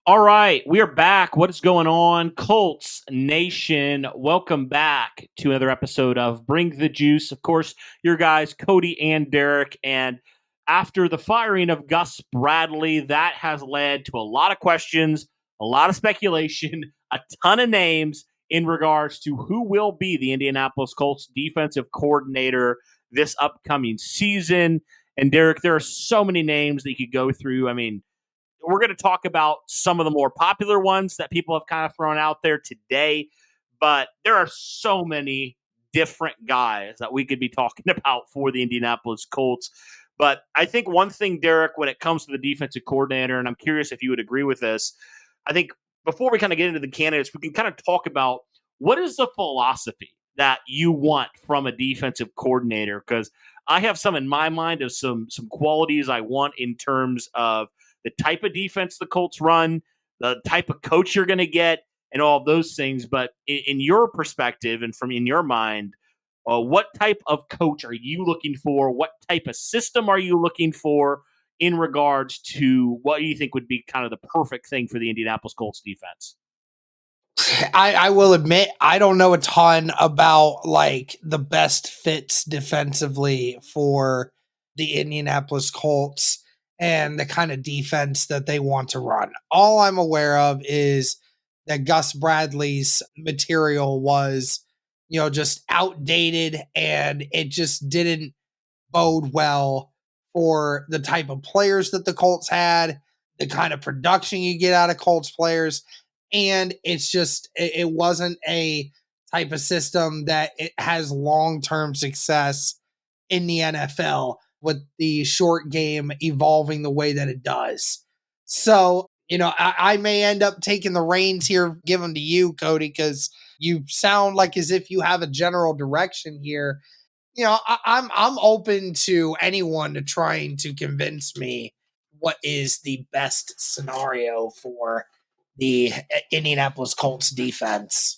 All right, we are back. What is going on, Colts Nation? Welcome back to another episode of Bring the Juice. Of course, your guys, Cody and Derek. And after the firing of Gus Bradley, that has led to a lot of questions, a lot of speculation, a ton of names in regards to who will be the Indianapolis Colts defensive coordinator this upcoming season. And Derek, there are so many names that you could go through. I mean, we're going to talk about some of the more popular ones that people have kind of thrown out there today, but there are so many different guys that we could be talking about for the Indianapolis Colts. But I think one thing, Derek, when it comes to the defensive coordinator, and I'm curious if you would agree with this, I think before we kind of get into the candidates, we can kind of talk about what is the philosophy that you want from a defensive coordinator, because I have some in my mind of some qualities I want in terms of the type of defense the Colts run, the type of coach you're going to get, and all of those things. But in your perspective and from in your mind, what type of coach are you looking for? What type of system are you looking for in regards to what you think would be kind of the perfect thing for the Indianapolis Colts defense? I will admit I don't know a ton about like the best fits defensively for the Indianapolis Colts and the kind of defense that they want to run. All I'm aware of is that Gus Bradley's material was, just outdated and it just didn't bode well for the type of players that the Colts had, the kind of production you get out of Colts players. And it wasn't a type of system that it has long-term success in the NFL with the short game evolving the way that it does. So, I may end up taking the reins here, give them to you, Cody, because you sound like as if you have a general direction here. I'm open to anyone to trying to convince me what is the best scenario for the Indianapolis Colts defense.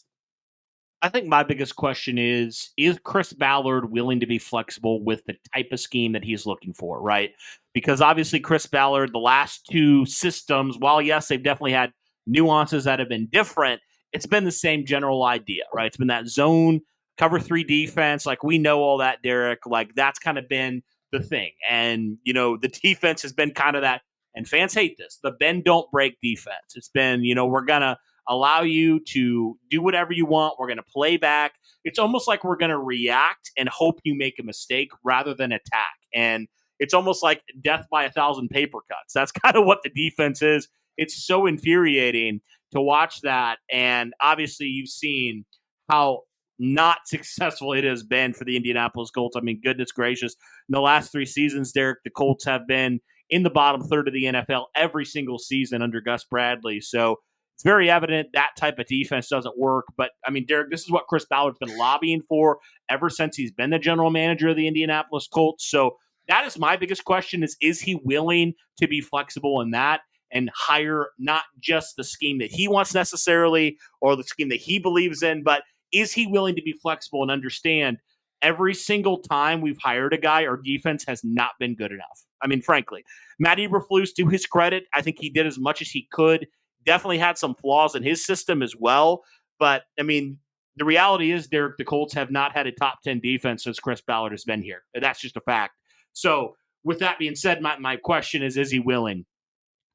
I think my biggest question is Chris Ballard willing to be flexible with the type of scheme that he's looking for, right? Because obviously Chris Ballard, the last two systems, while yes, they've definitely had nuances that have been different, it's been the same general idea, right? It's been that zone cover three defense. Like we know all that, Derek. Like that's kind of been the thing. And, the defense has been kind of that, and fans hate this, the bend don't break defense. It's been, we're going to allow you to do whatever you want. We're going to play back. It's almost like we're going to react and hope you make a mistake rather than attack. And it's almost like death by 1,000 paper cuts. That's kind of what the defense is. It's so infuriating to watch that. And obviously you've seen how not successful it has been for the Indianapolis Colts. I mean, goodness gracious. In the last 3 seasons, Derek, the Colts have been in the bottom third of the NFL every single season under Gus Bradley. So it's very evident that type of defense doesn't work. But, I mean, Derek, this is what Chris Ballard's been lobbying for ever since he's been the general manager of the Indianapolis Colts. So that is my biggest question is he willing to be flexible in that and hire not just the scheme that he wants necessarily or the scheme that he believes in, but is he willing to be flexible and understand every single time we've hired a guy, our defense has not been good enough. I mean, frankly, Matt Eberflus, to his credit, I think he did as much as he could. Definitely had some flaws in his system as well. But, I mean, the reality is, Derek, the Colts have not had a top 10 defense since Chris Ballard has been here. That's just a fact. So, with that being said, my question is he willing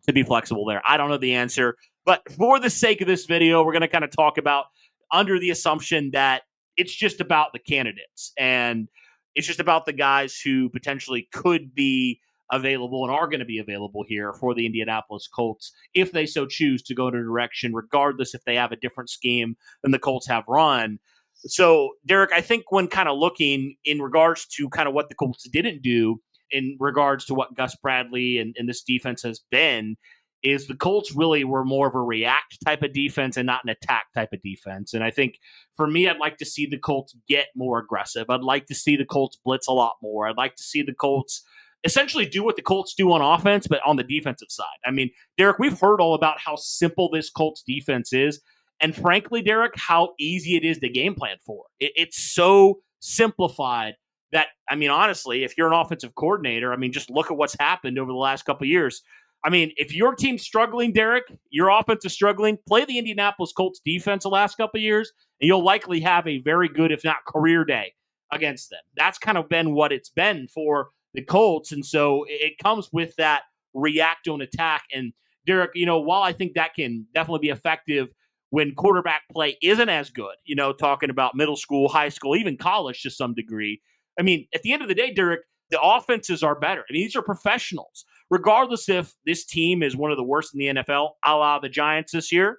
to be flexible there? I don't know the answer. But for the sake of this video, we're going to kind of talk about under the assumption that it's just about the candidates and it's just about the guys who potentially could be available and are going to be available here for the Indianapolis Colts if they so choose to go in a direction, regardless if they have a different scheme than the Colts have run. So, Derek, I think when kind of looking in regards to kind of what the Colts didn't do in regards to what Gus Bradley and this defense has been, is the Colts really were more of a react type of defense and not an attack type of defense. And I think for me, I'd like to see the Colts get more aggressive. I'd like to see the Colts blitz a lot more. I'd like to see the Colts essentially do what the Colts do on offense, but on the defensive side. I mean, Derek, we've heard all about how simple this Colts defense is. And frankly, Derek, how easy it is to game plan for. It's so simplified that, I mean, honestly, if you're an offensive coordinator, I mean, just look at what's happened over the last couple of years. I mean, if your team's struggling, Derek, your offense is struggling, play the Indianapolis Colts defense the last couple of years, and you'll likely have a very good, if not career day against them. That's kind of been what it's been for the Colts. And so it comes with that react to an attack. And Derek, while I think that can definitely be effective when quarterback play isn't as good, talking about middle school, high school, even college to some degree. I mean, at the end of the day, Derek, the offenses are better. I mean, these are professionals. Regardless if this team is one of the worst in the NFL, a la the Giants this year,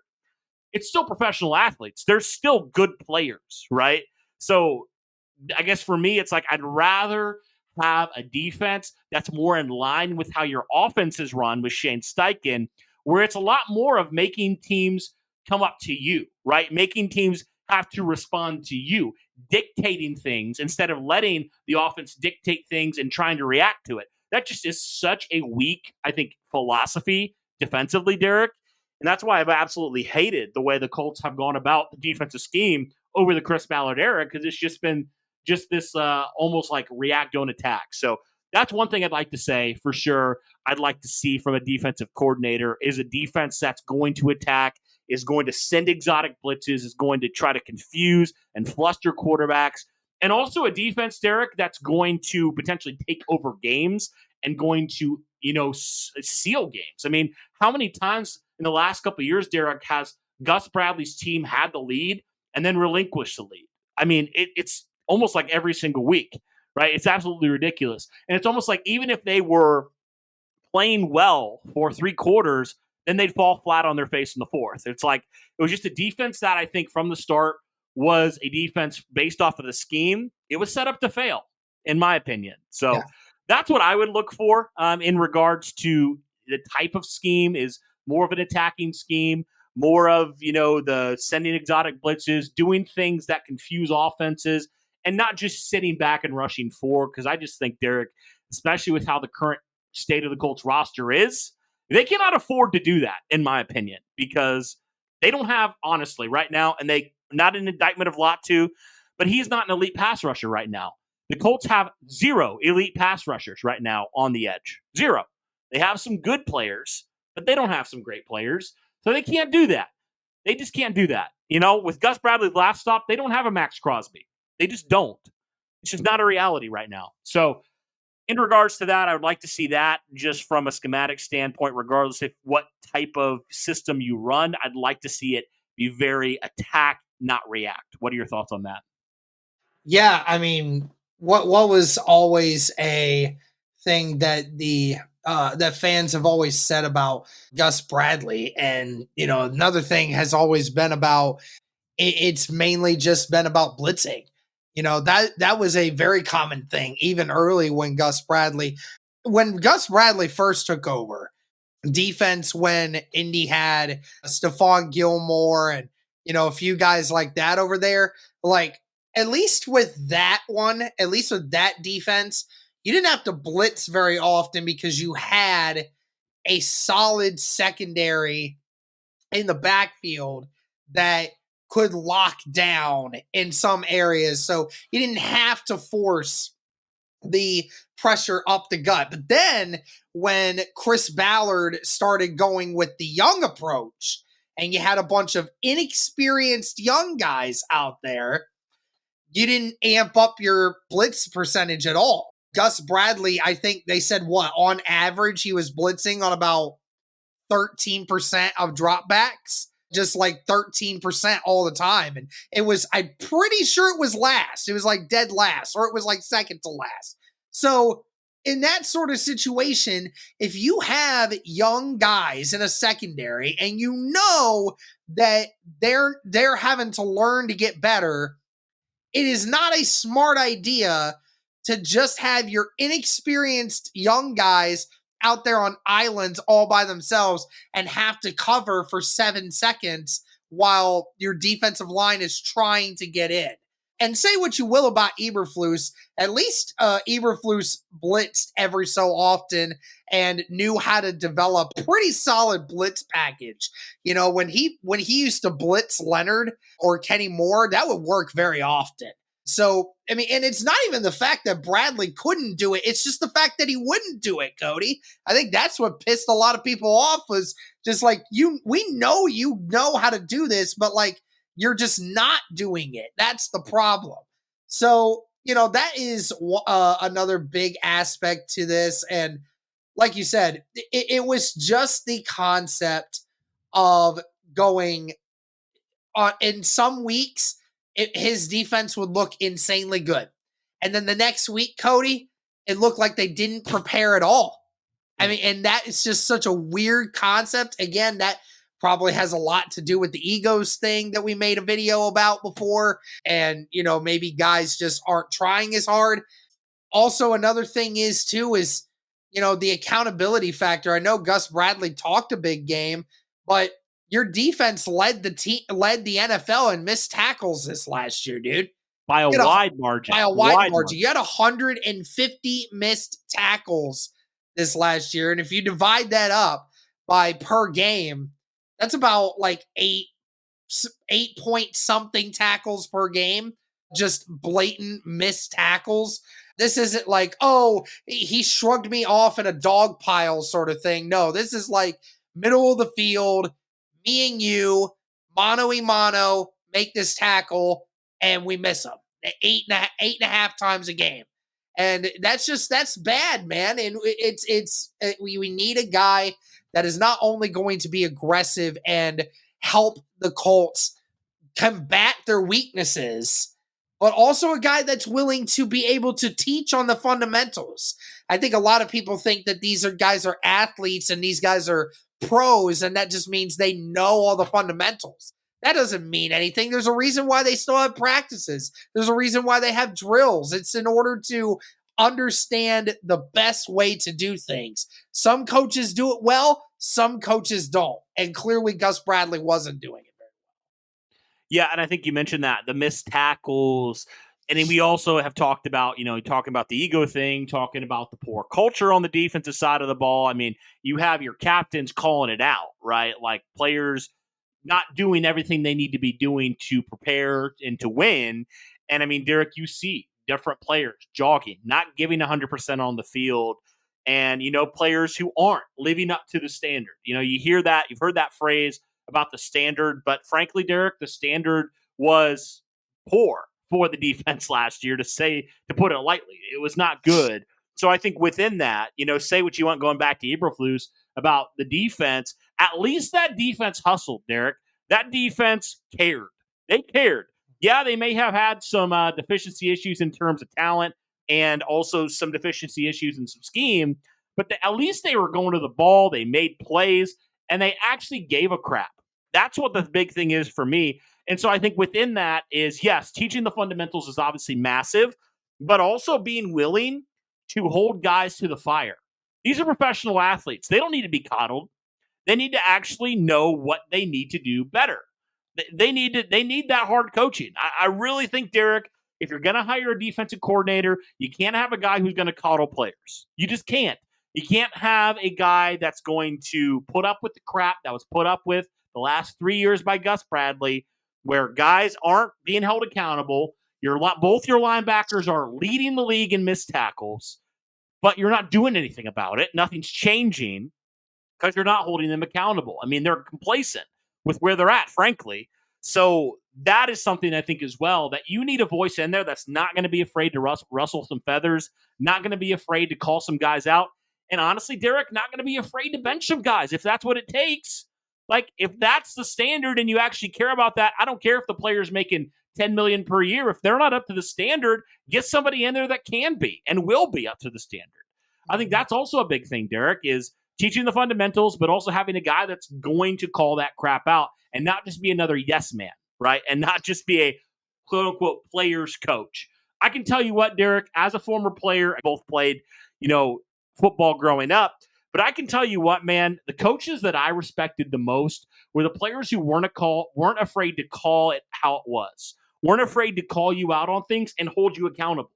it's still professional athletes. They're still good players, right? So I guess for me, it's like I'd rather have a defense that's more in line with how your offense is run with Shane Steichen, where it's a lot more of making teams come up to you, right? Making teams have to respond to you, dictating things instead of letting the offense dictate things and trying to react to it. That just is such a weak, I think, philosophy defensively, Derek. And that's why I've absolutely hated the way the Colts have gone about the defensive scheme over the Chris Ballard era, because it's just been just this almost like react, don't attack. So that's one thing I'd like to say for sure. I'd like to see from a defensive coordinator is a defense that's going to attack, is going to send exotic blitzes, is going to try to confuse and fluster quarterbacks, and also a defense, Derek, that's going to potentially take over games and going to, seal games. I mean, how many times in the last couple of years, Derek, has Gus Bradley's team had the lead and then relinquished the lead? I mean, it's almost like every single week, right? It's absolutely ridiculous. And it's almost like even if they were playing well for 3 quarters, then they'd fall flat on their face in the fourth. It's like it was just a defense that I think from the start was a defense based off of the scheme. It was set up to fail, in my opinion. So that's what I would look for in regards to the type of scheme is more of an attacking scheme, more of, the sending exotic blitzes, doing things that confuse offenses, and not just sitting back and rushing forward. Because I just think, Derek, especially with how the current state of the Colts roster is, they cannot afford to do that, in my opinion, because they don't have, honestly, right now, and they not an indictment of Latu, but he's not an elite pass rusher right now. The Colts have 0 elite pass rushers right now on the edge. 0. They have some good players, but they don't have some great players, so they can't do that. They just can't do that. With Gus Bradley's last stop, they don't have a Max Crosby. They just don't. It's just not a reality right now. So in regards to that, I would like to see that just from a schematic standpoint, regardless of what type of system you run. I'd like to see it be very attack, not react. What are your thoughts on that? Yeah, I mean, what was always a thing that that fans have always said about Gus Bradley, and another thing has always been about it's mainly just been about blitzing. That was a very common thing, even early when Gus Bradley first took over defense, when Indy had Stephon Gilmore and, a few guys like that over there. Like, at least with that defense, you didn't have to blitz very often because you had a solid secondary in the backfield that could lock down in some areas. So you didn't have to force the pressure up the gut. But then when Chris Ballard started going with the young approach, and you had a bunch of inexperienced young guys out there, you didn't amp up your blitz percentage at all. Gus Bradley, I think they said on average, he was blitzing on about 13% of dropbacks, just like 13% all the time. And I'm pretty sure it was last. It was like dead last, or it was like second to last. So in that sort of situation, if you have young guys in a secondary and that they're having to learn to get better, it is not a smart idea to just have your inexperienced young guys out there on islands all by themselves and have to cover for 7 seconds while your defensive line is trying to get in. And say what you will about Eberflus, at least Eberflus blitzed every so often and knew how to develop a pretty solid blitz package. When he used to blitz Leonard or Kenny Moore, that would work very often. So, I mean, and it's not even the fact that Bradley couldn't do it. It's just the fact that he wouldn't do it, Cody. I think that's what pissed a lot of people off, was just like, we know how to do this, but like, you're just not doing it. That's the problem. So, that is another big aspect to this. And like you said, it was just the concept of going on in some weeks, his defense would look insanely good. And then the next week, Cody, it looked like they didn't prepare at all. I mean, and that is just such a weird concept. Again, that probably has a lot to do with the egos thing that we made a video about before. And, maybe guys just aren't trying as hard. Also, another thing is, too, is, the accountability factor. I know Gus Bradley talked a big game, but your defense led the NFL in missed tackles this last year, dude. By a wide margin. By a wide margin. You had 150 missed tackles this last year. And if you divide that up by per game, that's about like 8 point something tackles per game. Just blatant missed tackles. This isn't like, oh, he shrugged me off in a dog pile sort of thing. No, this is like middle of the field, me and you, mano-a-mano, make this tackle, and we miss him 8.5 times a game. And that's bad, man. And we need a guy that is not only going to be aggressive and help the Colts combat their weaknesses, but also a guy that's willing to be able to teach on the fundamentals. I think a lot of people think that these guys are athletes and these guys are pros, and that just means they know all the fundamentals. That doesn't mean anything. There's a reason why they still have practices. There's a reason why they have drills. It's in order to understand the best way to do things. Some coaches do it well, some coaches don't. And clearly Gus Bradley wasn't doing it. Yeah, and I think you mentioned that, the missed tackles. And then we also have talked about, talking about the ego thing, talking about the poor culture on the defensive side of the ball. I mean, you have your captains calling it out, right? Like players not doing everything they need to be doing to prepare and to win. And I mean, Derek, you see different players jogging, not giving 100% on the field. And, players who aren't living up to the standard. You hear that, you've heard that phrase about the standard, but frankly, Derek, the standard was poor for the defense last year, to put it lightly. It was not good. So I think within that, say what you want, going back to Eberflus about the defense, at least that defense hustled, Derek. That defense cared. They cared. Yeah, they may have had some deficiency issues in terms of talent and also some deficiency issues in some scheme, but at least they were going to the ball. They made plays, and they actually gave a crap. That's what the big thing is for me. And so I think within that is, yes, teaching the fundamentals is obviously massive, but also being willing to hold guys to the fire. These are professional athletes. They don't need to be coddled. They need to actually know what they need to do better. They need that hard coaching. I really think, Derek, if you're going to hire a defensive coordinator, you can't have a guy who's going to coddle players. You just can't. You can't have a guy that's going to put up with the crap that was put up with the last 3 years by Gus Bradley, where guys aren't being held accountable. Both your linebackers are leading the league in missed tackles, but you're not doing anything about it. Nothing's changing because you're not holding them accountable. I mean, they're complacent with where they're at, frankly. So that is something I think as well, that you need a voice in there that's not going to be afraid to rustle some feathers, not going to be afraid to call some guys out. And honestly, Derek, not going to be afraid to bench some guys if that's what it takes. Like, if that's the standard and you actually care about that, I don't care if the player's making $10 million per year. If they're not up to the standard, get somebody in there that can be and will be up to the standard. I think that's also a big thing, Derek, is teaching the fundamentals, but also having a guy that's going to call that crap out and not just be another yes man, right? And not just be a quote unquote player's coach. I can tell you what, Derek, as a former player, I both played, football growing up. But I can tell you what, man, the coaches that I respected the most were the players who weren't afraid to call it how it was, weren't afraid to call you out on things and hold you accountable.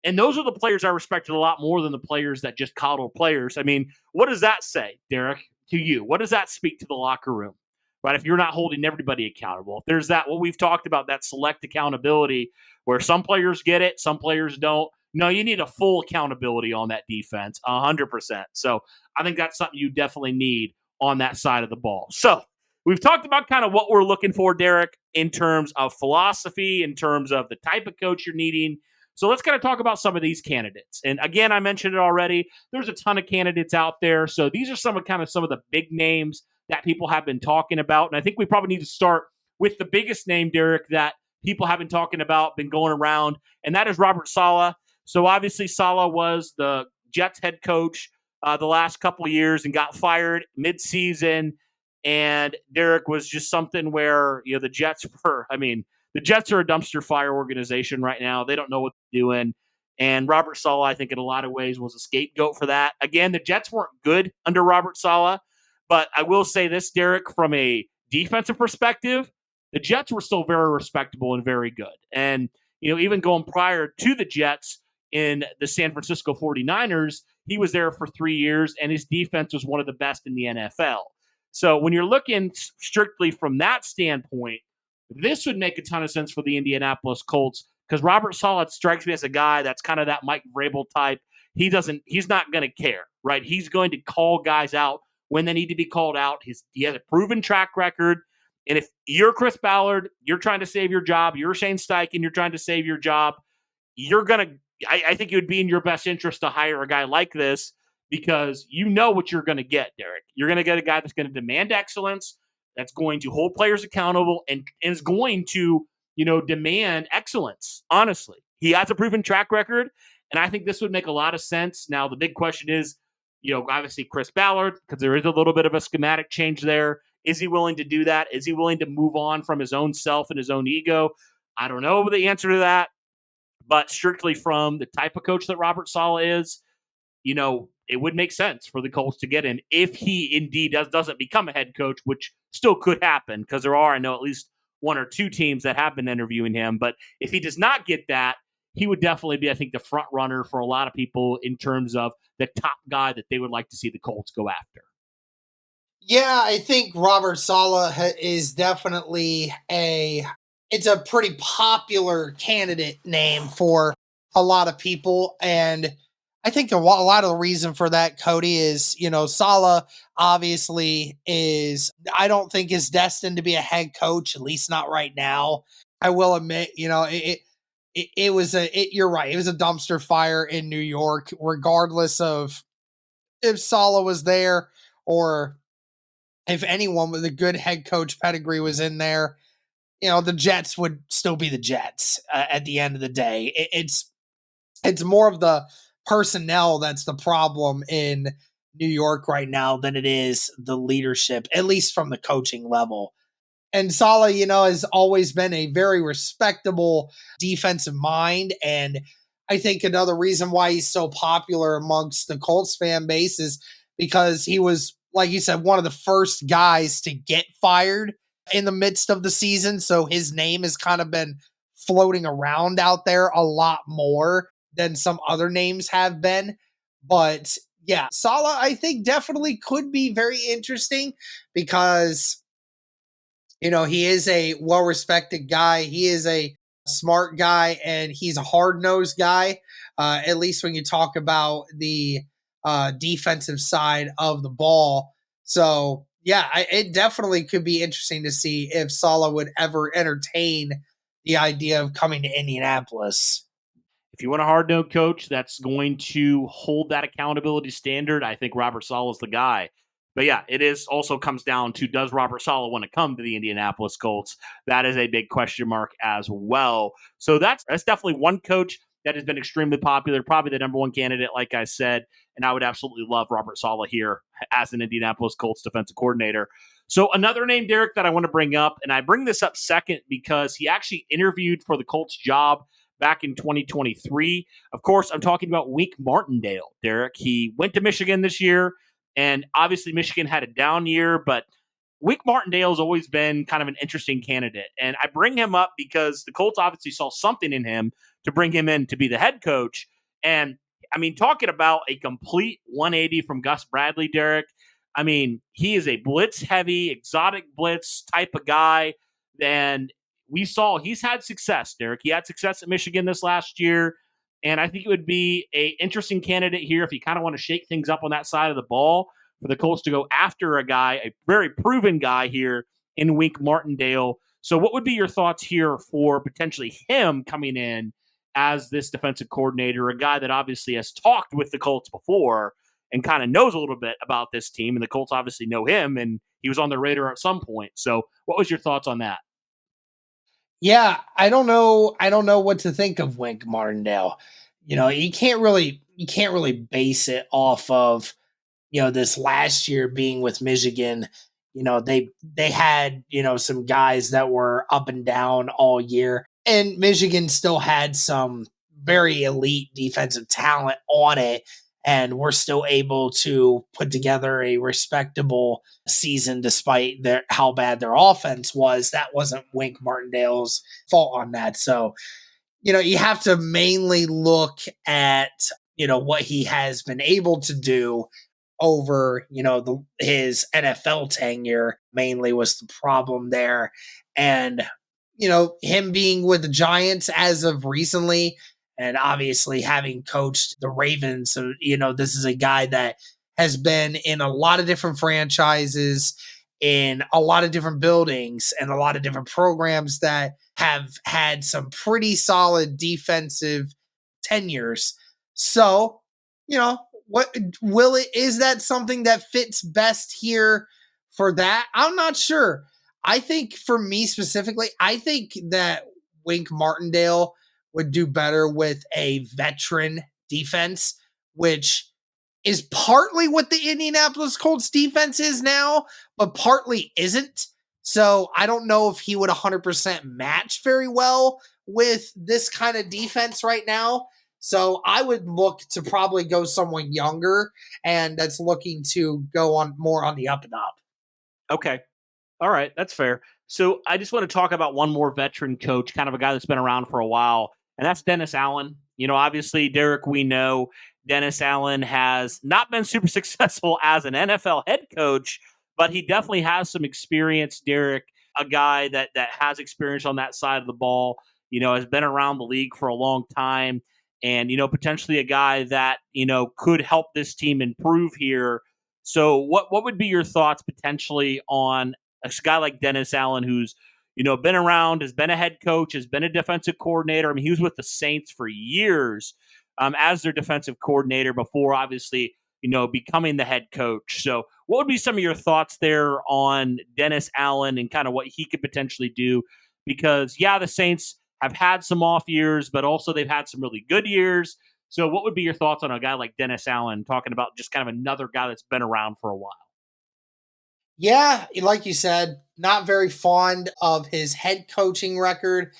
And those are the players I respected a lot more than the players that just coddle players. I mean, what does that say, Derek, to you? What does that speak to the locker room? right? If you're not holding everybody accountable, if there's that, what we've talked about, that select accountability where some players get it, some players don't. No, you need a full accountability on that defense, 100%. So I think that's something you definitely need on that side of the ball. So we've talked about kind of what we're looking for, Derek, in terms of philosophy, in terms of the type of coach you're needing. So let's kind of talk about some of these candidates. And again, I mentioned it already. There's a ton of candidates out there. So these are some of the big names that people have been talking about. And I think we probably need to start with the biggest name, Derek, that people have been talking about, been going around, and that is Robert Saleh. So obviously Saleh was the Jets head coach the last couple of years and got fired midseason. And Derek was just something where, the Jets the Jets are a dumpster fire organization right now. They don't know what they're doing. And Robert Saleh, I think, in a lot of ways was a scapegoat for that. Again, the Jets weren't good under Robert Saleh, but I will say this, Derek, from a defensive perspective, the Jets were still very respectable and very good. And, even going prior to the Jets in the San Francisco 49ers, he was there for 3 years, and his defense was one of the best in the NFL. So when you're looking strictly from that standpoint, this would make a ton of sense for the Indianapolis Colts because Robert Saleh strikes me as a guy that's kind of that Mike Vrabel type. He's not going to care, right? He's going to call guys out when they need to be called out. He has a proven track record. And if you're Chris Ballard, you're trying to save your job, you're Shane Steichen, you're trying to save your job, I think it would be in your best interest to hire a guy like this because you know what you're going to get, Derek. You're going to get a guy that's going to demand excellence, that's going to hold players accountable, and is going to, demand excellence. Honestly, he has a proven track record, and I think this would make a lot of sense. Now, the big question is, obviously Chris Ballard, because there is a little bit of a schematic change there. Is he willing to do that? Is he willing to move on from his own self and his own ego? I don't know the answer to that, but strictly from the type of coach that Robert Saleh is, it would make sense for the Colts to get him if he indeed doesn't become a head coach, which still could happen because I know at least one or two teams that have been interviewing him. But if he does not get that, he would definitely be, I think, the front runner for a lot of people in terms of the top guy that they would like to see the Colts go after. Yeah, I think Robert Saleh is definitely it's a pretty popular candidate name for a lot of people. And I think a lot of the reason for that, Cody, is, Saleh obviously I don't think is destined to be a head coach, at least not right now. I will admit, you're right. It was a dumpster fire in New York, regardless of if Saleh was there or if anyone with a good head coach pedigree was in there. The Jets would still be the Jets at the end of the day. It's more of the personnel that's the problem in New York right now than it is the leadership, at least from the coaching level. And Saleh, has always been a very respectable defensive mind. And I think another reason why he's so popular amongst the Colts fan base is because he was, like you said, one of the first guys to get fired in the midst of the season. So his name has kind of been floating around out there a lot more than some other names have been. But yeah, Saleh, I think definitely could be very interesting because, he is a well-respected guy. He is a smart guy and he's a hard-nosed guy, at least when you talk about the defensive side of the ball. So, yeah, it definitely could be interesting to see if Saleh would ever entertain the idea of coming to Indianapolis. If you want a hard-nosed coach that's going to hold that accountability standard, I think Robert Saleh is the guy. But yeah, it is also comes down to, does Robert Saleh want to come to the Indianapolis Colts? That is a big question mark as well. So that's definitely one coach that has been extremely popular, probably the number one candidate, like I said. And I would absolutely love Robert Saleh here as an Indianapolis Colts defensive coordinator. So another name, Derek, that I want to bring up, and I bring this up second because he actually interviewed for the Colts job back in 2023. Of course, I'm talking about Wink Martindale, Derek. He went to Michigan this year, and obviously Michigan had a down year, but Wink Martindale has always been kind of an interesting candidate. And I bring him up because the Colts obviously saw something in him to bring him in to be the head coach. And, talking about a complete 180 from Gus Bradley, Derek, I mean, he is a blitz heavy, exotic blitz type of guy. And we saw he's had success, Derek. He had success at Michigan this last year. And I think it would be a interesting candidate here if you kind of want to shake things up on that side of the ball for the Colts to go after a guy, a very proven guy here in Wink Martindale. So what would be your thoughts here for potentially him coming in as this defensive coordinator, a guy that obviously has talked with the Colts before and kind of knows a little bit about this team, and the Colts obviously know him, and he was on their radar at some point. So what was your thoughts on that? Yeah, I don't know. I don't know what to think of Wink Martindale. You can't really base it off of this last year being with Michigan. They had some guys that were up and down all year, and Michigan still had some very elite defensive talent on it, and we're still able to put together a respectable season despite how bad their offense was. That wasn't Wink Martindale's fault on that. So you have to mainly look at what he has been able to do over his NFL tenure. Mainly was the problem there. And him being with the Giants as of recently, and obviously having coached the Ravens, so this is a guy that has been in a lot of different franchises, in a lot of different buildings, and a lot of different programs that have had some pretty solid defensive tenures. So, what will it is that something that fits best here for that? I'm not sure. I think for me specifically, I think that Wink Martindale would do better with a veteran defense, which is partly what the Indianapolis Colts defense is now, but partly isn't. So I don't know if he would 100% match very well with this kind of defense right now. So I would look to probably go someone younger and that's looking to go on more on the up and up. Okay. All right. That's fair. So I just want to talk about one more veteran coach, kind of a guy that's been around for a while, and that's Dennis Allen. Obviously, Derek, we know Dennis Allen has not been super successful as an NFL head coach, but he definitely has some experience, Derek, a guy that has experience on that side of the ball, has been around the league for a long time, and, potentially a guy that, could help this team improve here. So what would be your thoughts potentially on a guy like Dennis Allen, who's, been around, has been a head coach, has been a defensive coordinator? I mean, he was with the Saints for years as their defensive coordinator before, obviously, becoming the head coach. So what would be some of your thoughts there on Dennis Allen and kind of what he could potentially do? Because, yeah, the Saints have had some off years, but also they've had some really good years. So what would be your thoughts on a guy like Dennis Allen, talking about just kind of another guy that's been around for a while? Yeah, like you said, not very fond of his head coaching record.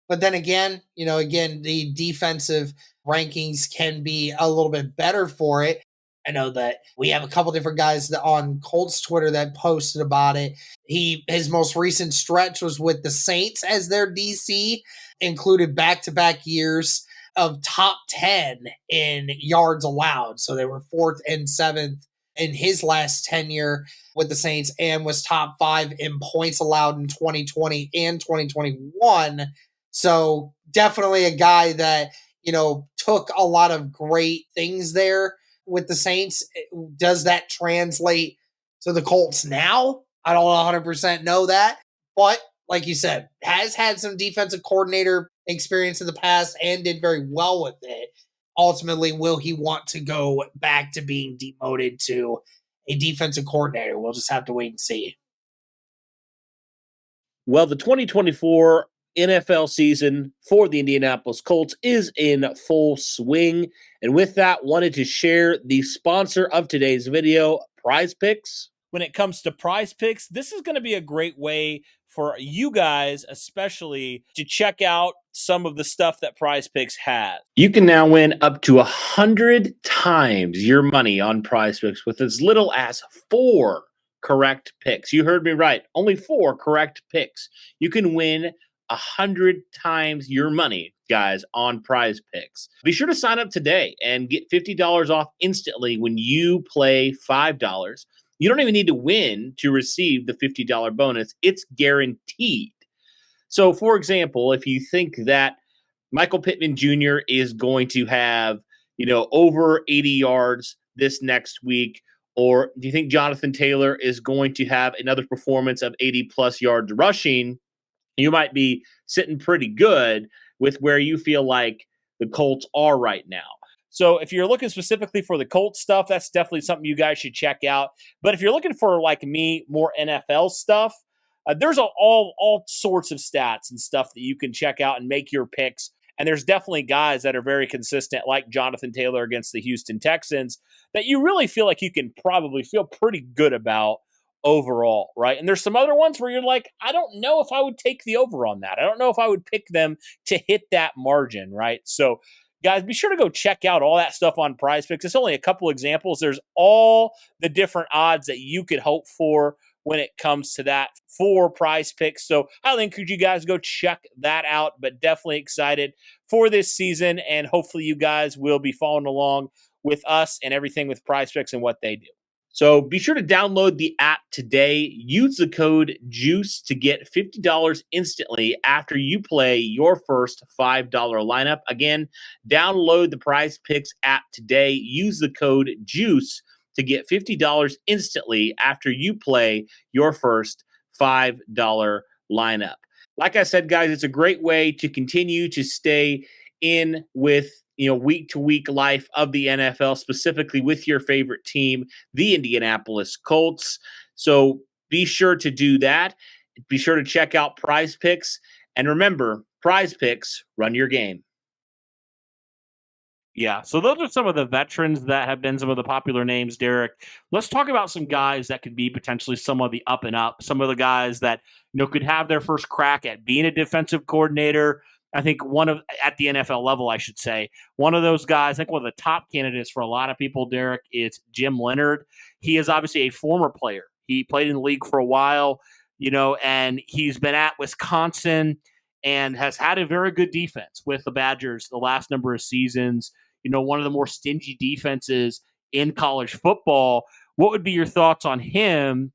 But then again, the defensive rankings can be a little bit better for it. I know that we have a couple different guys that on Colts Twitter that posted about it. His most recent stretch was with the Saints as their DC, included back-to-back years of top 10 in yards allowed. So they were 4th and 7th in his last tenure with the Saints, and was top 5 in points allowed in 2020 and 2021. So definitely a guy that, took a lot of great things there with the Saints. Does that translate to the Colts now? I don't 100% know that. But like you said, has had some defensive coordinator experience in the past and did very well with it. Ultimately, will he want to go back to being demoted to a defensive coordinator? We'll just have to wait and see. Well, the 2024 NFL season for the Indianapolis Colts is in full swing. And with that, wanted to share the sponsor of today's video, PrizePicks. When it comes to PrizePicks, this is going to be a great way for you guys, especially, to check out some of the stuff that PrizePicks has. You can now win up to 100 times your money on PrizePicks with as little as 4 correct picks. You heard me right. Only 4 correct picks. You can win 100 times your money, guys, on PrizePicks. Be sure to sign up today and get $50 off instantly when you play $5. You don't even need to win to receive the $50 bonus. It's guaranteed. So, for example, if you think that Michael Pittman Jr. is going to have, over 80 yards this next week, or do you think Jonathan Taylor is going to have another performance of 80 plus yards rushing? You might be sitting pretty good with where you feel like the Colts are right now. So if you're looking specifically for the Colts stuff, that's definitely something you guys should check out. But if you're looking for, like me, more NFL stuff, there's all sorts of stats and stuff that you can check out and make your picks. And there's definitely guys that are very consistent, like Jonathan Taylor against the Houston Texans, that you really feel like you can probably feel pretty good about overall, right? And there's some other ones where you're like, I don't know if I would take the over on that. I don't know if I would pick them to hit that margin, right? So guys, be sure to go check out all that stuff on PrizePicks. It's only a couple examples. There's all the different odds that you could hope for when it comes to that for PrizePicks. So I encourage you guys to go check that out, but definitely excited for this season. And hopefully you guys will be following along with us and everything with PrizePicks and what they do. So be sure to download the app today. Use the code JUICE to get $50 instantly after you play your first $5 lineup. Again, download the PrizePicks app today. Use the code JUICE to get $50 instantly after you play your first $5 lineup. Like I said, guys, it's a great way to continue to stay in with week to week life of the NFL, specifically with your favorite team, the Indianapolis Colts. So be sure to do that. Be sure to check out PrizePicks. And remember, PrizePicks, run your game. Yeah, so those are some of the veterans that have been some of the popular names, Derek. Let's talk about some guys that could be potentially some of the up and up, some of the guys that could have their first crack at being a defensive coordinator. I think at the NFL level, I should say, one of those guys, I think one of the top candidates for a lot of people, Derek, is Jim Leonhard. He is obviously a former player. He played in the league for a while, and he's been at Wisconsin and has had a very good defense with the Badgers the last number of seasons. One of the more stingy defenses in college football. What would be your thoughts on him?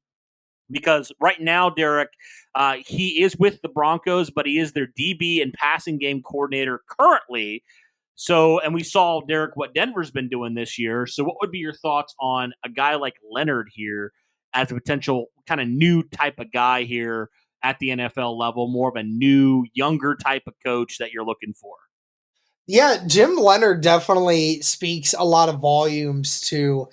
Because right now, Derek, he is with the Broncos, but he is their DB and passing game coordinator currently. So, and we saw, Derek, what Denver's been doing this year. So what would be your thoughts on a guy like Leonhard here as a potential kind of new type of guy here at the NFL level, more of a new, younger type of coach that you're looking for? Yeah, Jim Leonhard definitely speaks a lot of volumes to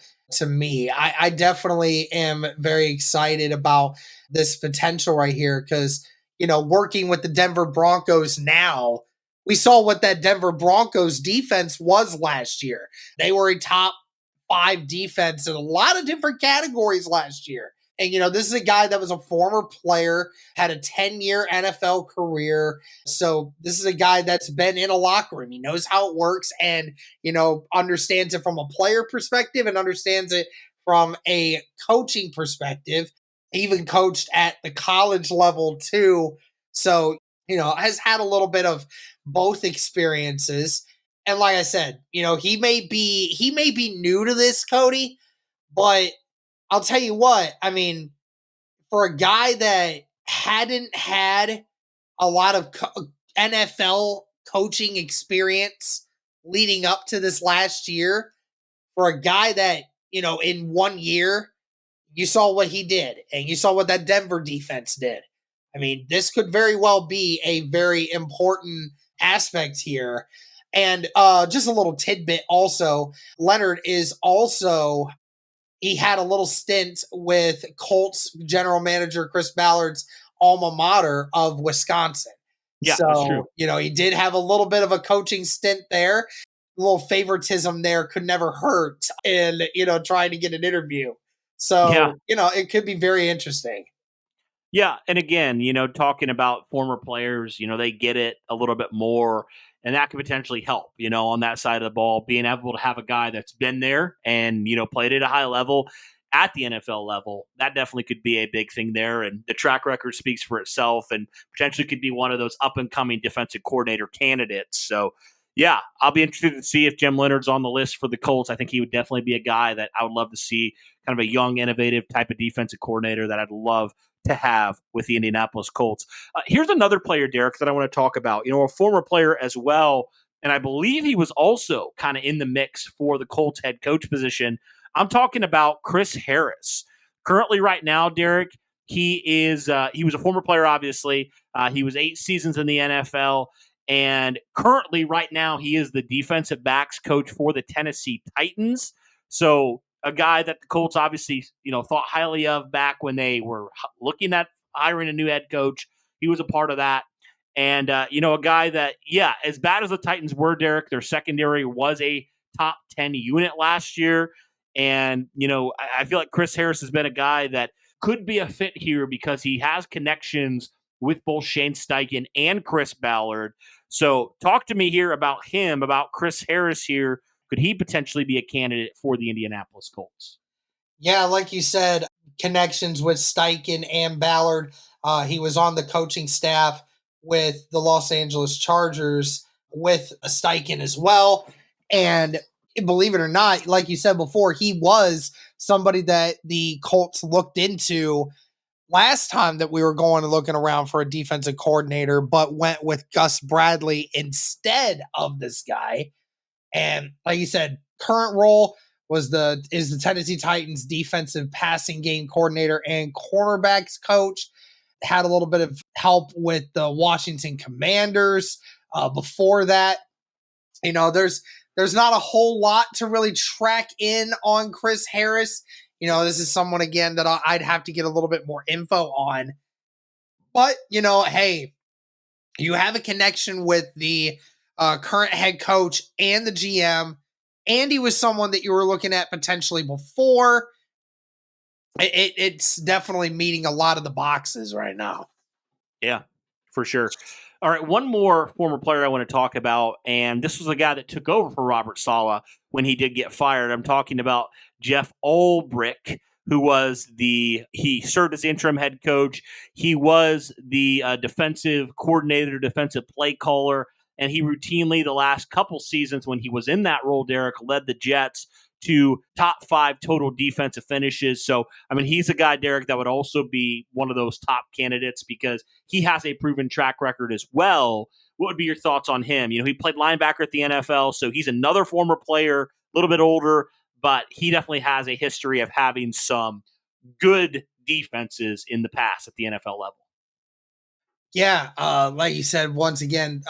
me. I definitely am very excited about this potential right here because, working with the Denver Broncos now, we saw what that Denver Broncos defense was last year. They were a top 5 defense in a lot of different categories last year. And, this is a guy that was a former player, had a 10-year NFL career. So this is a guy that's been in a locker room. He knows how it works and, understands it from a player perspective and understands it from a coaching perspective. He even coached at the college level too. So, has had a little bit of both experiences. And like I said, he may be new to this, Cody, but I'll tell you what, I mean, for a guy that hadn't had a lot of NFL coaching experience leading up to this last year, for a guy that, in 1 year, you saw what he did and you saw what that Denver defense did. I mean, this could very well be a very important aspect here. And just a little tidbit also, Leonhard is also... He had a little stint with Colts general manager Chris Ballard's alma mater of Wisconsin. Yeah, that's true. He did have a little bit of a coaching stint there. A little favoritism there could never hurt in, trying to get an interview. So, it could be very interesting. Yeah, and again, talking about former players, they get it a little bit more, and that could potentially help, on that side of the ball, being able to have a guy that's been there and, played at a high level at the NFL level. That definitely could be a big thing there, and the track record speaks for itself and potentially could be one of those up-and-coming defensive coordinator candidates. So, Yeah, I'll be interested to see if Jim Leonard's on the list for the Colts. I think he would definitely be a guy that I would love to see, kind of a young, innovative type of defensive coordinator that I'd love to have with the Indianapolis Colts. Here's another player, Derek, that I want to talk about. A former player as well, and I believe he was also kind of in the mix for the Colts head coach position. I'm talking about Chris Harris. Currently, right now, Derek, he was a former player, obviously. He was 8 seasons in the NFL. And currently, right now, he is the defensive backs coach for the Tennessee Titans. So a guy that the Colts obviously, thought highly of back when they were looking at hiring a new head coach. He was a part of that. And, a guy that, as bad as the Titans were, Derek, their secondary was a top 10 unit last year. And, I feel like Chris Harris has been a guy that could be a fit here because he has connections with both Shane Steichen and Chris Ballard. So talk to me here about him, about Chris Harris here. Could he potentially be a candidate for the Indianapolis Colts? Yeah, like you said, connections with Steichen and Ballard. He was on the coaching staff with the Los Angeles Chargers with Steichen as well. And believe it or not, like you said before, he was somebody that the Colts looked into last time that we were going and looking around for a defensive coordinator, but went with Gus Bradley instead of this guy. And like you said, current role is the Tennessee Titans defensive passing game coordinator and cornerbacks coach. Had a little bit of help with the Washington Commanders before that. There's not a whole lot to really track in on Chris Harris. This is someone, again, that I'd have to get a little bit more info on. But, hey, you have a connection with the current head coach and the GM. Andy was someone that you were looking at potentially before. It's definitely meeting a lot of the boxes right now. Yeah, for sure. All right, one more former player I want to talk about, and this was a guy that took over for Robert Saleh when he did get fired. I'm talking about Jeff Ulbrich, he served as interim head coach. He was the defensive coordinator, defensive play caller, and he routinely, the last couple seasons when he was in that role, Derek, led the Jets to top 5 total defensive finishes. So, he's a guy, Derek, that would also be one of those top candidates because he has a proven track record as well. What would be your thoughts on him? He played linebacker at the NFL, so he's another former player, a little bit older, but he definitely has a history of having some good defenses in the past at the NFL level. Yeah, like you said, once again,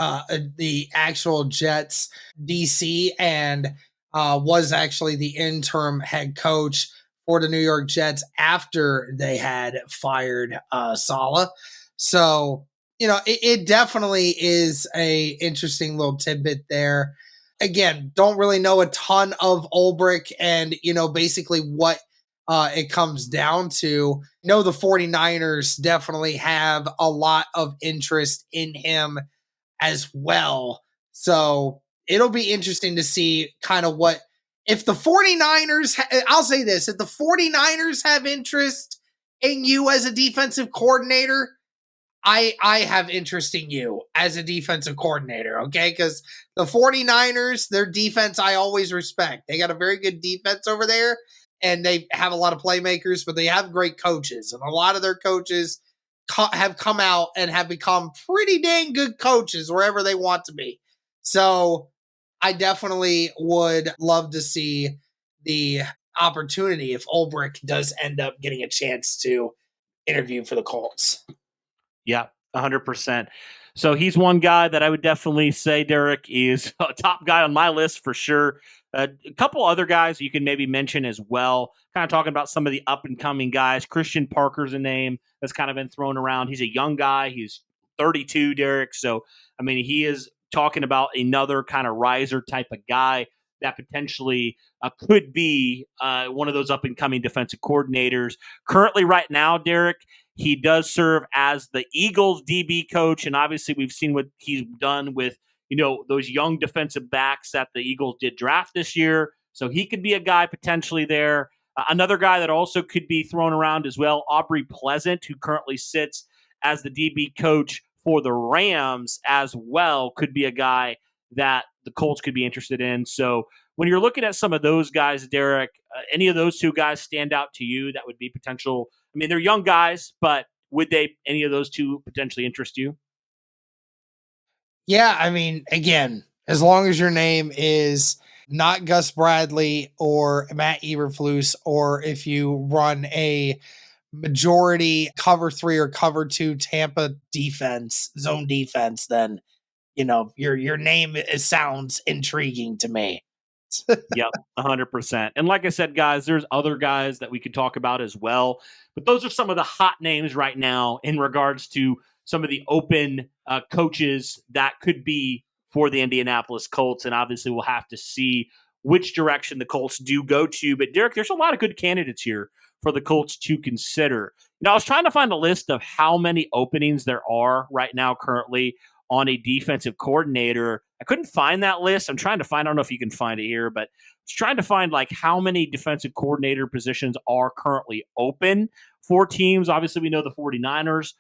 the actual Jets DC and was actually the interim head coach for the New York Jets after they had fired Saleh. So, it definitely is a interesting little tidbit there. Again, don't really know a ton of Ulbrich and, basically what it comes down to. The 49ers definitely have a lot of interest in him as well. So it'll be interesting to see kind of what, if the 49ers, I'll say this, if the 49ers have interest in you as a defensive coordinator, I have interest in you as a defensive coordinator, okay? Because the 49ers, their defense, I always respect. They got a very good defense over there, and they have a lot of playmakers, but they have great coaches. And a lot of their coaches have come out and have become pretty dang good coaches wherever they want to be. So I definitely would love to see the opportunity if Ulbrich does end up getting a chance to interview for the Colts. Yeah, 100%. So he's one guy that I would definitely say, Derek, is a top guy on my list for sure. A couple other guys you can maybe mention as well, kind of talking about some of the up-and-coming guys. Christian Parker's a name that's kind of been thrown around. He's a young guy. He's 32, Derek. So, he is talking about another kind of riser type of guy that potentially could be one of those up-and-coming defensive coordinators. Currently, right now, Derek, he does serve as the Eagles DB coach, and obviously we've seen what he's done with, those young defensive backs that the Eagles did draft this year. So he could be a guy potentially there. Another guy that also could be thrown around as well, Aubrey Pleasant, who currently sits as the DB coach for the Rams as well, could be a guy that the Colts could be interested in. So when you're looking at some of those guys, Derek, any of those two guys stand out to you that would be potential? I mean, they're young guys, but would any of those two potentially interest you? Yeah, I mean, again, as long as your name is not Gus Bradley or Matt Eberflus, or if you run a majority cover 3 or cover 2 Tampa defense, zone defense, then your name sounds intriguing to me. Yep, 100%. And like I said, guys, there's other guys that we could talk about as well. But those are some of the hot names right now in regards to some of the open coaches that could be for the Indianapolis Colts. And obviously, we'll have to see which direction the Colts do go to. But Derek, there's a lot of good candidates here for the Colts to consider. Now, I was trying to find a list of how many openings there are right now currently on a defensive coordinator. I couldn't find that list. I'm trying to find, I don't know if you can find it here, but I was trying to find like how many defensive coordinator positions are currently open for teams. Obviously, we know the 49ers,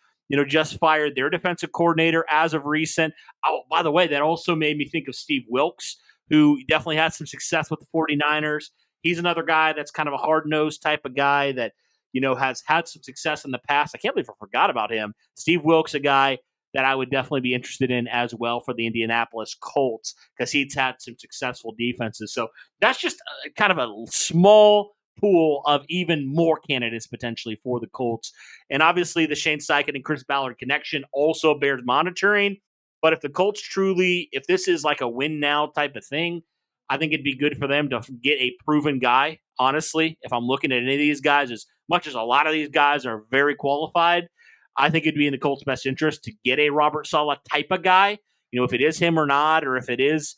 just fired their defensive coordinator as of recent. Oh, by the way, that also made me think of Steve Wilkes, who definitely had some success with the 49ers. He's another guy that's kind of a hard-nosed type of guy that, has had some success in the past. I can't believe I forgot about him. Steve Wilkes, a guy that I would definitely be interested in as well for the Indianapolis Colts because he's had some successful defenses. So that's just kind of a small pool of even more candidates potentially for the Colts. And obviously the Shane Steichen and Chris Ballard connection also bears monitoring. But if the Colts if this is like a win now type of thing, I think it'd be good for them to get a proven guy. Honestly, if I'm looking at any of these guys, as much as a lot of these guys are very qualified, I think it'd be in the Colts' best interest to get a Robert Saleh type of guy. If it is him or not, or if it is,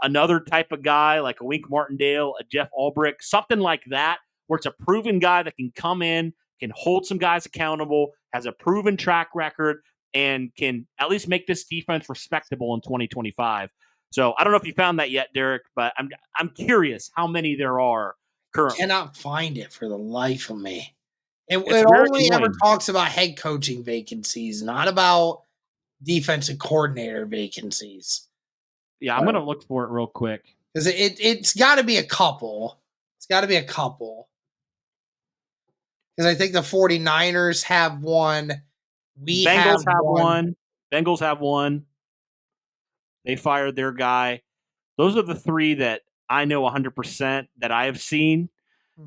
another type of guy like a Wink Martindale, a Jeff Ulbrich, something like that, where it's a proven guy that can come in, can hold some guys accountable, has a proven track record, and can at least make this defense respectable in 2025. So I don't know if you found that yet, Derek, but I'm curious how many there are currently. Cannot find it for the life of me. It very only ever annoying. talks about head coaching vacancies, not about defensive coordinator vacancies. Yeah, I'm going to look for it real quick. Because it's got to be a couple. It's got to be a couple. Because I think the 49ers have one. Bengals have one. Bengals have one. They fired their guy. Those are the three that I know 100% that I have seen.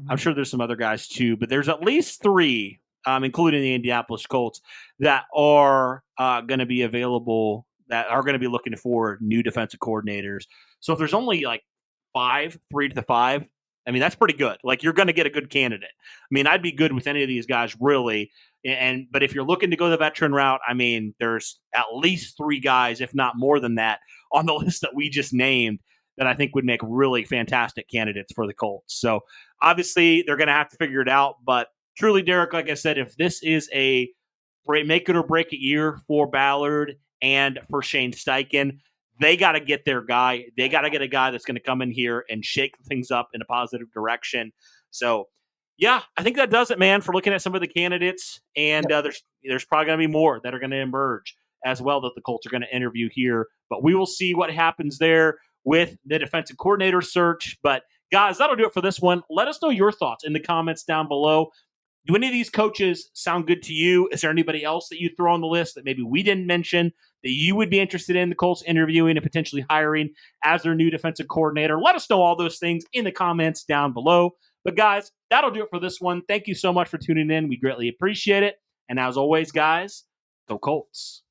I'm sure there's some other guys too, but there's at least three, including the Indianapolis Colts, that are going to be available, that are going to be looking for new defensive coordinators. So if there's only like 3 to 5, I mean, that's pretty good. Like, you're going to get a good candidate. I mean, I'd be good with any of these guys, really. But if you're looking to go the veteran route, I mean, there's at least 3 guys, if not more than that, on the list that we just named that I think would make really fantastic candidates for the Colts. So obviously they're going to have to figure it out. But truly, Derek, like I said, if this is a make it or break it year for Ballard and for Shane Steichen, they got to get their guy. They got to get a guy that's going to come in here and shake things up in a positive direction. So, yeah, I think that does it, man, for looking at some of the candidates. And there's probably going to be more that are going to emerge as well that the Colts are going to interview here. But we will see what happens there with the defensive coordinator search. But, guys, that'll do it for this one. Let us know your thoughts in the comments down below. Do any of these coaches sound good to you? Is there anybody else that you throw on the list that maybe we didn't mention that you would be interested in the Colts interviewing and potentially hiring as their new defensive coordinator? Let us know all those things in the comments down below. But, guys, that'll do it for this one. Thank you so much for tuning in. We greatly appreciate it. And as always, guys, go Colts.